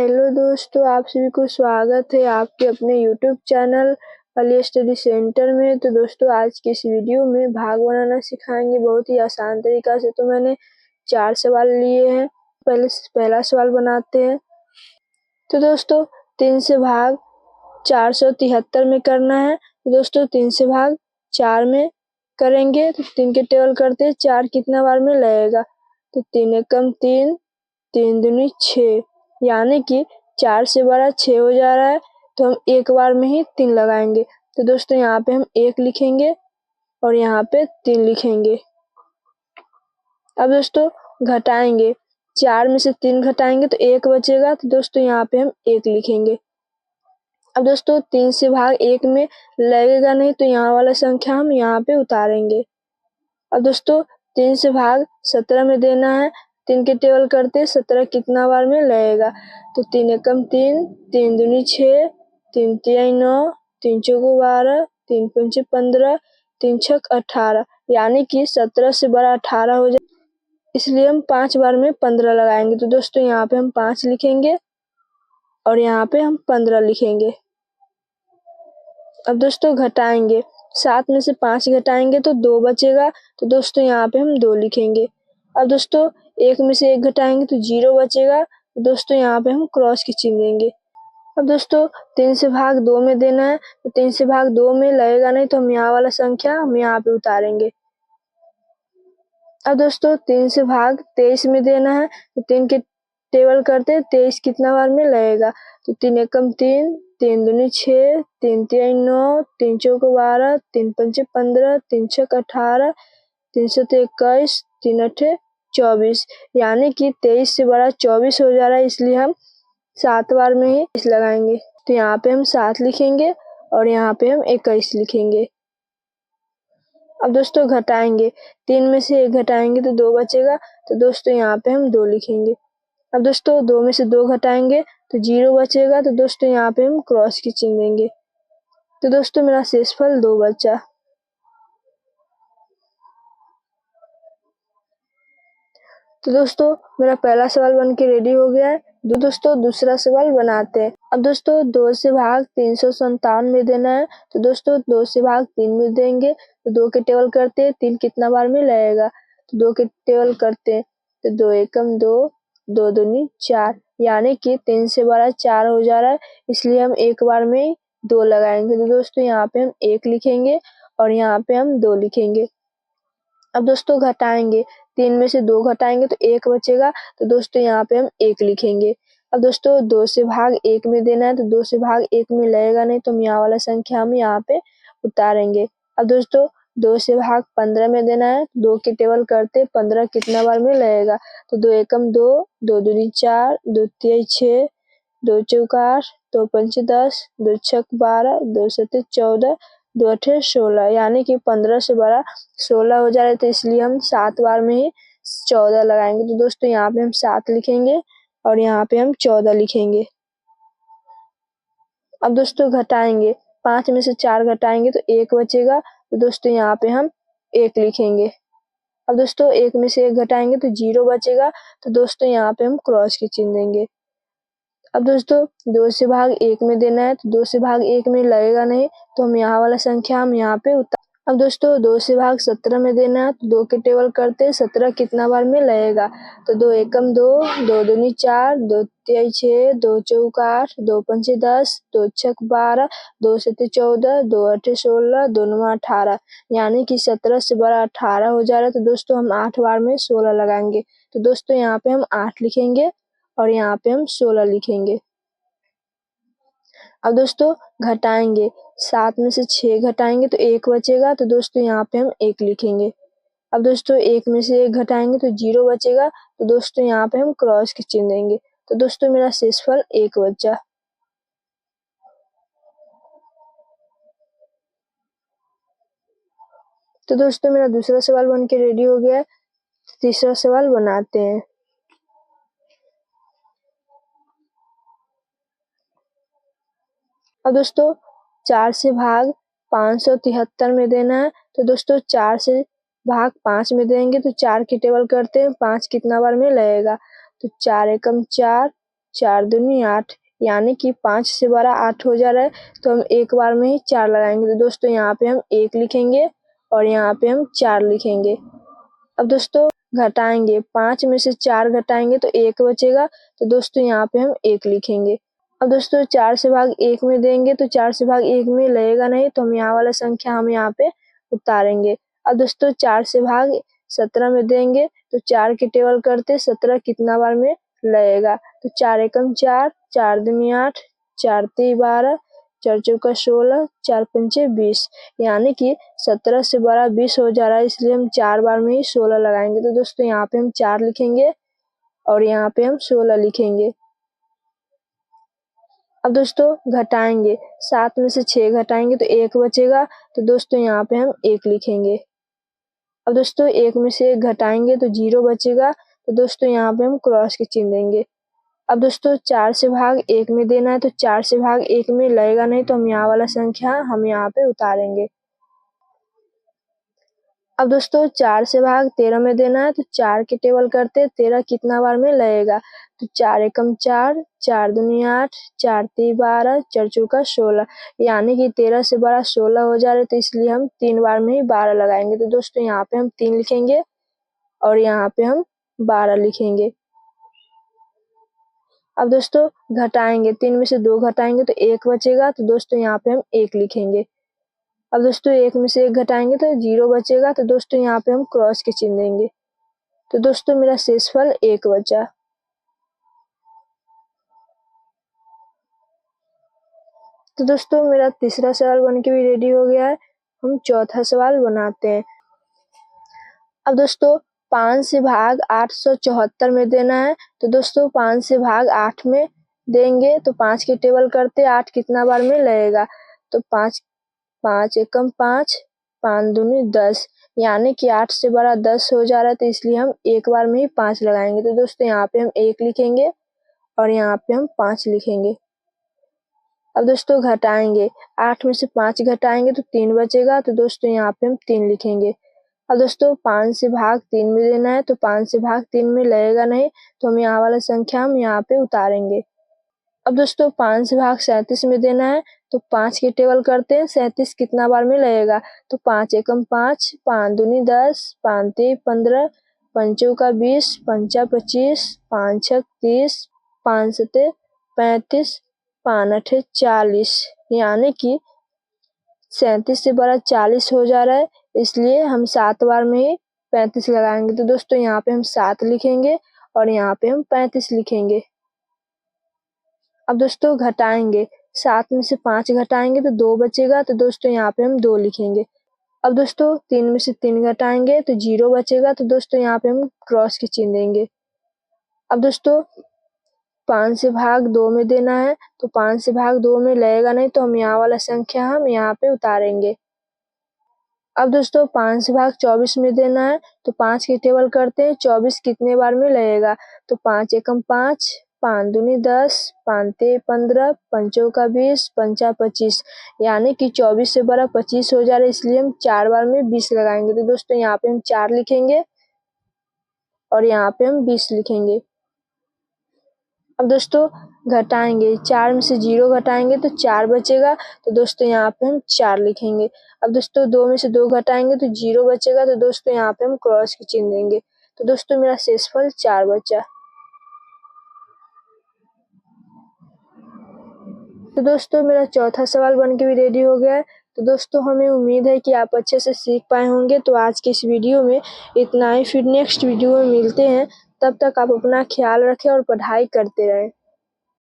Hello दोस्तों, आप सभी को स्वागत है आपके अपने YouTube channel Ali study centre में। तो दोस्तों, आज की इस वीडियो में भाग बनाना सिखाएंगे बहुत ही आसान तरीका से। तो मैंने 4 सवाल लिए हैं। पहला सवाल बनाते हैं। तो दोस्तों, 3 से भाग 473 में करना है। तो दोस्तों, 3 से भाग 4 में करेंगे तो 3 के टेबल करते हैं 4 कितना बार में लगेगा। तो 3 एकम 3, 3 दूनी 6, यानी कि 4 से बड़ा 6 हो जा रहा है, तो हम एक बार में ही 3 लगाएंगे। तो दोस्तों, यहाँ पे हम 1 लिखेंगे और यहाँ पे 3 लिखेंगे। अब दोस्तों घटाएंगे, 4 में से 3 घटाएंगे तो 1 बचेगा। तो दोस्तों यहाँ पे हम 1 लिखेंगे। अब दोस्तों 3 से भाग 1 में लगेगा नहीं, तो यहाँ वाला संख्या हम यहाँ पे उतारेंगे। अब दोस्तों 3 से भाग 17 में देना है। 3 के टेबल करते 17 कितना बार में लगेगा। तो 3 एकम 3, 3 दूनी 6, 3 तिहाई 9, 3 चौको 12, 3 पंचे 15, 3 छक 18, यानी कि 17 से बड़ा 18 हो जाए, इसलिए हम 5 बार में 15 लगाएंगे। तो दोस्तों यहाँ पे हम 5 लिखेंगे और यहाँ पे हम 15 लिखेंगे। अब दोस्तों घटाएंगे, 7 में से 5 घटाएंगे तो 2 बचेगा। तो दोस्तों यहाँ पे हम 2 लिखेंगे। अब दोस्तों 1 में से 1 घटाएंगे तो 0 बचेगा। तो दोस्तों यहाँ पे हम क्रॉस की चिन्ह देंगे। अब दोस्तों 3 से भाग 2 में देना है। तो 3 से भाग 2 में लगेगा नहीं, तो हम यहाँ वाला संख्या हम यहाँ पे उतारेंगे। अब दोस्तों 3 से भाग 23 में देना है। तो 3 के टेबल करते 23 कितना बार में लगेगा। तो 3 एकम 3, 3 दूनी 6, 3 तिहाई 9, 3 चौको 12, 3 पंचे 15, 3 छक 18, 3 सते 21, 3 अठे 24, यानी कि 23 से बड़ा 24 हो जा रहा है, इसलिए हम 7 बार में ही इस लगाएंगे। तो यहाँ पे हम 7 लिखेंगे और यहाँ पे हम 21 लिखेंगे। अब दोस्तों घटाएंगे, 3 में से 1 घटाएंगे तो 2 बचेगा। तो दोस्तों यहाँ पे हम 2 लिखेंगे। अब दोस्तों 2 में से 2 घटाएंगे तो 0 बचेगा। तो दोस्तों यहाँ पे हम क्रॉस की चिन्ह देंगे। तो दोस्तों मेरा शेषफल 2 बचा। तो दोस्तों मेरा पहला सवाल बन के रेडी हो गया है। दोस्तों दूसरा सवाल बनाते हैं। अब दोस्तों 2 से भाग 357 में देना है। तो दोस्तों 2 से भाग 3 में देंगे। तो 2 के टेबल करते हैं 3 कितना बार में लगेगा। तो 2 के टेबल करते हैं तो 2 एकम 2, 2 दूनी 4, यानी कि 3 से बड़ा 4 हो जा रहा है, इसलिए हम एक बार में 2 लगाएंगे। तो दोस्तों यहाँ पे हम 1 लिखेंगे और यहाँ पे हम 2 लिखेंगे। अब दोस्तों घटाएंगे, 3 में से 2 घटाएंगे तो 1 बचेगा। तो दोस्तों यहाँ पे हम 1 लिखेंगे। अब दोस्तों 2 से भाग 1 में देना है। तो 2 से भाग 1 में लगेगा नहीं, तो हम यहाँ वाला संख्या हम यहाँ पे उतारेंगे। अब दोस्तों 2 से भाग 15 में देना है। 2 के टेबल करते 15 कितना बार में लगेगा। तो 2 एकम 2, 2 दूनी 4, 2 तिहाई 6, 2 चौका 8, 2 पंचे 10, 2 छक 12, 2 सते 14, 2 अठे 16, यानी कि 15 से बड़ा 16 हो जा रहा है, तो इसलिए हम 7 बार में ही 14 लगाएंगे। तो दोस्तों यहाँ पे हम 7 लिखेंगे और यहाँ पे हम 14 लिखेंगे। अब दोस्तों घटाएंगे, 5 में से 4 घटाएंगे तो 1 बचेगा। तो दोस्तों यहाँ पे हम 1 लिखेंगे। अब दोस्तों 1 में से 1 घटाएंगे तो 0 बचेगा। तो दोस्तों यहाँ पे हम क्रॉस की चिन्ह देंगे। अब दोस्तों 2 से भाग 1 में देना है। तो 2 से भाग 1 में लगेगा नहीं, तो हम यहाँ वाला संख्या हम यहाँ पे उतार। अब दोस्तों 2 से भाग 17 में देना है। तो 2 के टेबल करते 17 कितना बार में लगेगा। तो 2 एकम 2, 2 दूनी 4, 2 तिहाई 6, 2 चौका 8, 2 पंचे 10, 2 छक 12, 2 सते 14, 2 अठे 16, 2 नवा 18, यानी कि 17 से बड़ा 18 हो जा रहा है। तो दोस्तों हम 8 बार में 16 लगाएंगे। तो दोस्तों यहाँ पे हम 8 लिखेंगे और यहाँ पे हम 16 लिखेंगे। अब दोस्तों घटाएंगे, 7 में से 6 घटाएंगे तो 1 बचेगा। तो दोस्तों यहाँ पे हम 1 लिखेंगे। अब दोस्तों 1 में से 1 घटाएंगे तो 0 बचेगा। तो दोस्तों यहाँ पे हम क्रॉस की चिन्ह देंगे। तो दोस्तों मेरा शेषफल 1 बचा। तो दोस्तों मेरा दूसरा सवाल बन के रेडी हो गया है। तीसरा सवाल बनाते हैं। अब दोस्तों 4 से भाग 573 में देना है। तो दोस्तों 4 से भाग 5 में देंगे। तो 4 की टेबल करते हैं 5 कितना बार में लगेगा। तो 4 एकम 4, 4 दूनी 8, यानी कि 5 से 12 8 हो जा रहा है, तो हम एक बार में ही 4 लगाएंगे। तो दोस्तों यहाँ पे हम 1 लिखेंगे और यहाँ पे हम 4 लिखेंगे। अब दोस्तों घटाएंगे, 5 में से 4 घटाएंगे तो 1 बचेगा, तो दोस्तों यहाँ पे हम 1 लिखेंगे। अब दोस्तों 4 से भाग 1 में देंगे तो 4 से भाग 1 में लगेगा नहीं, तो हम यहाँ वाला संख्या हम यहाँ पे उतारेंगे। अब दोस्तों 4 से भाग 17 में देंगे तो 4 के टेबल करते 17 कितना बार में लगेगा, तो 4 एकम 4, 4 दूनी 8, 4 तीन 12, 4 चौका 16, 4 पंचे 20, यानी कि 17 से 12 20 हो जा रहा है, इसलिए हम 4 बार में ही 16 लगाएंगे। तो दोस्तों यहाँ पे हम 4 लिखेंगे और यहाँ पे हम 16 लिखेंगे। अब दोस्तों घटाएंगे, 7 में से 6 घटाएंगे तो 1 बचेगा, तो दोस्तों यहाँ पे हम 1 लिखेंगे। अब दोस्तों 1 में से 1 घटाएंगे तो 0 बचेगा, तो दोस्तों यहाँ पे हम क्रॉस के चिन्ह देंगे। अब दोस्तों 4 से भाग 1 में देना है, तो 4 से भाग 1 में लगेगा नहीं, तो हम यहाँ वाला संख्या हम यहाँ पे उतारेंगे। अब दोस्तों 4 से भाग 13 में देना है, तो 4 के टेबल करते 13 कितना बार में लगेगा, तो 4 एकम 4, 4 दूनी 8, 4 तीन 12, 4 चौका 16, यानी कि 13 से 12 16 हो जा रहे, तो इसलिए हम 3 बार में ही 12 लगाएंगे। तो दोस्तों यहाँ पे हम 3 लिखेंगे और यहाँ पे हम 12 लिखेंगे। अब दोस्तों घटाएंगे, 3 में से 2 घटाएंगे तो 1 बचेगा, तो दोस्तों यहाँ पे हम 1 लिखेंगे। अब दोस्तों 1 में से 1 घटाएंगे तो 0 बचेगा, तो दोस्तों यहाँ पे हम क्रॉस के चिन्ह देंगे। तो दोस्तों मेरा शेषफल 1 बचा। तो दोस्तों मेरा तीसरा सवाल बन के भी रेडी हो गया है, हम चौथा सवाल बनाते हैं। अब दोस्तों 5 से भाग 874 में देना है, तो दोस्तों 5 से भाग 8 में देंगे तो 5 के टेबल करते 8 कितना बार में लगेगा, तो 5 एकम 5, 5 दूनी 10, यानी कि 8 से बड़ा 10 हो जा रहा है, तो इसलिए हम एक बार में ही 5 लगाएंगे। तो दोस्तों यहाँ पे हम 1 लिखेंगे और यहाँ पे हम 5 लिखेंगे। अब दोस्तों घटाएंगे, 8 में से 5 घटाएंगे तो 3 बचेगा, तो दोस्तों यहाँ पे हम 3 लिखेंगे। अब दोस्तों 5 से भाग 3 में देना है, तो 5 से भाग 3 में लगेगा नहीं, तो हम यहाँ वाला संख्या हम यहाँ पे उतारेंगे। अब दोस्तों 5 से भाग 37 में देना है, तो 5 के टेबल करते हैं 37 कितना बार में लगेगा, तो 5 एकम 5, 5 दूनी 10, 5 तीन 15, 5 चौका 20, 5 25, 5 छक 30, 5 सते 35, 5 अठे 40, यानी कि 37 से बड़ा 40 हो जा रहा है, इसलिए हम 7 बार में ही 35 लगाएंगे। तो दोस्तों यहाँ पे हम 7 लिखेंगे और यहाँ पे हम 35 लिखेंगे। अब दोस्तों घटाएंगे, 7 में से 5 घटाएंगे तो 2 बचेगा, तो दोस्तों यहाँ पे हम 2 लिखेंगे। अब दोस्तों 3 में से 3 घटाएंगे तो 0 बचेगा, तो दोस्तों यहाँ पे हम क्रॉस के चिन्ह देंगे। अब दोस्तों 5 से भाग 2 में देना है, तो 5 से भाग 2 में लगेगा नहीं, तो हम यहाँ वाला संख्या हम यहाँ पे उतारेंगे। अब दोस्तों 5 से भाग 24 में देना है, तो 5 के टेबल करते हैं 24 कितने बार में लगेगा, तो 5 एकम 5, 5 दूनी 10, 5 तीन 15, 5 चौका 20, 5 25, यानी कि 24 से बड़ा 25 हो जा रहा है, इसलिए हम 4 बार में 20 लगाएंगे। तो दोस्तों यहाँ पे हम 4 लिखेंगे और यहाँ पे हम 20 लिखेंगे। अब दोस्तों घटाएंगे, 4 में से 0 घटाएंगे तो 4 बचेगा, तो दोस्तों यहाँ पे हम 4 लिखेंगे। अब दोस्तों 2 में से 2 घटाएंगे तो 0 बचेगा, तो दोस्तों यहाँ पे हम क्रॉस के चिन्ह देंगे। तो दोस्तों मेरा शेषफल 4 बचा। तो दोस्तों मेरा चौथा सवाल बन के भी रेडी हो गया है। तो दोस्तों हमें उम्मीद है कि आप अच्छे से सीख पाए होंगे। तो आज की इस वीडियो में इतना ही, फिर नेक्स्ट वीडियो में मिलते हैं। तब तक आप अपना ख्याल रखें और पढ़ाई करते रहें।